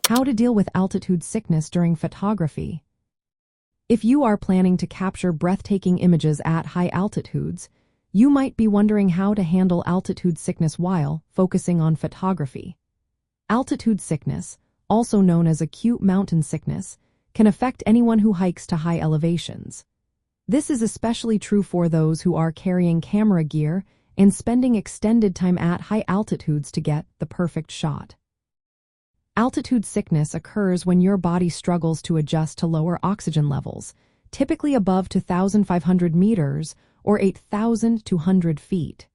How to deal with altitude sickness during photography. If you are planning to capture breathtaking images at high altitudes, you might be wondering how to handle altitude sickness while focusing on photography. Altitude sickness, also known as acute mountain sickness, can affect anyone who hikes to high elevations. This is especially true for those who are carrying camera gear and spending extended time at high altitudes to get the perfect shot. Altitude sickness occurs when your body struggles to adjust to lower oxygen levels, typically above 2,500 meters or 8,200 feet.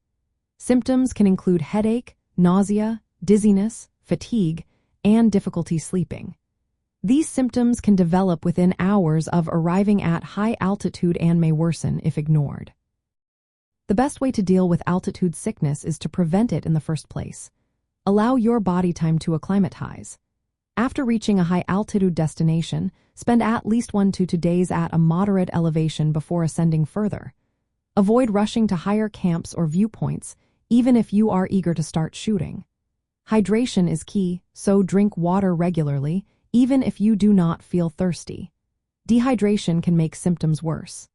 Symptoms can include headache, nausea, dizziness, fatigue, and difficulty sleeping. These symptoms can develop within hours of arriving at high altitude and may worsen if ignored. The best way to deal with altitude sickness is to prevent it in the first place. Allow your body time to acclimatize. After reaching a high-altitude destination, spend at least 1 to 2 days at a moderate elevation before ascending further. Avoid rushing to higher camps or viewpoints, even if you are eager to start shooting. Hydration is key, so drink water regularly, even if you do not feel thirsty. Dehydration can make symptoms worse.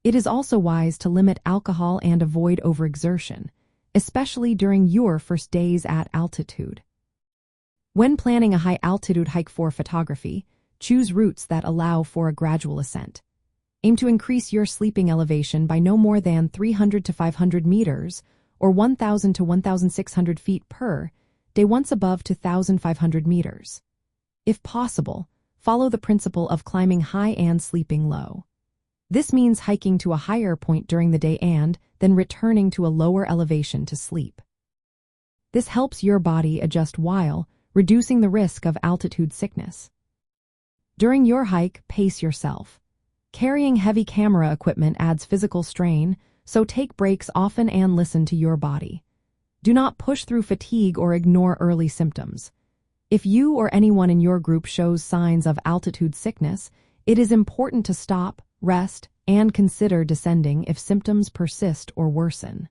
It is also wise to limit alcohol and avoid overexertion, especially during your first days at altitude. When planning a high-altitude hike for photography, choose routes that allow for a gradual ascent. Aim to increase your sleeping elevation by no more than 300 to 500 meters or 1,000 to 1,600 feet per day once above 2,500 meters. If possible, follow the principle of climbing high and sleeping low. This means hiking to a higher point during the day and then returning to a lower elevation to sleep. This helps your body adjust while reducing the risk of altitude sickness. During your hike, pace yourself. Carrying heavy camera equipment adds physical strain, so take breaks often and listen to your body. Do not push through fatigue or ignore early symptoms. If you or anyone in your group shows signs of altitude sickness, it is important to stop, rest, and consider descending if symptoms persist or worsen.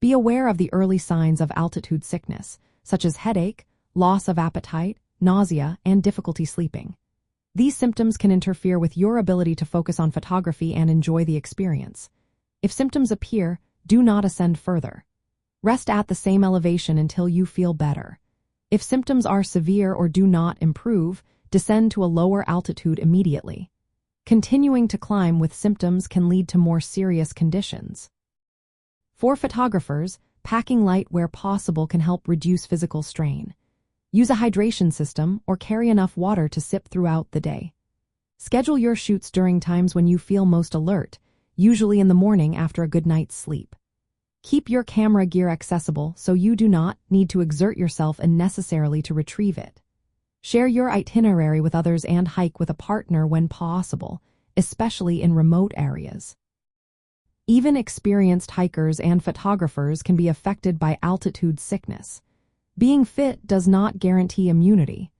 Be aware of the early signs of altitude sickness, such as headache, loss of appetite, nausea, and difficulty sleeping. These symptoms can interfere with your ability to focus on photography and enjoy the experience. If symptoms appear, do not ascend further. Rest at the same elevation until you feel better. If symptoms are severe or do not improve, descend to a lower altitude immediately. Continuing to climb with symptoms can lead to more serious conditions. For photographers, packing light where possible can help reduce physical strain. Use a hydration system or carry enough water to sip throughout the day. Schedule your shoots during times when you feel most alert, usually in the morning after a good night's sleep. Keep your camera gear accessible so you do not need to exert yourself unnecessarily to retrieve it. Share your itinerary with others and hike with a partner when possible, especially in remote areas. Even experienced hikers and photographers can be affected by altitude sickness. Being fit does not guarantee immunity.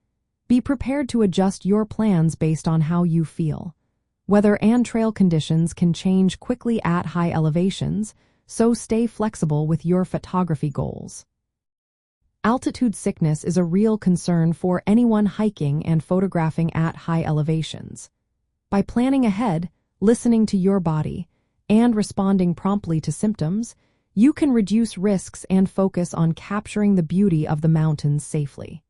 Be prepared to adjust your plans based on how you feel. Weather and trail conditions can change quickly at high elevations, so stay flexible with your photography goals. Altitude sickness is a real concern for anyone hiking and photographing at high elevations. By planning ahead, listening to your body, and responding promptly to symptoms, you can reduce risks and focus on capturing the beauty of the mountains safely.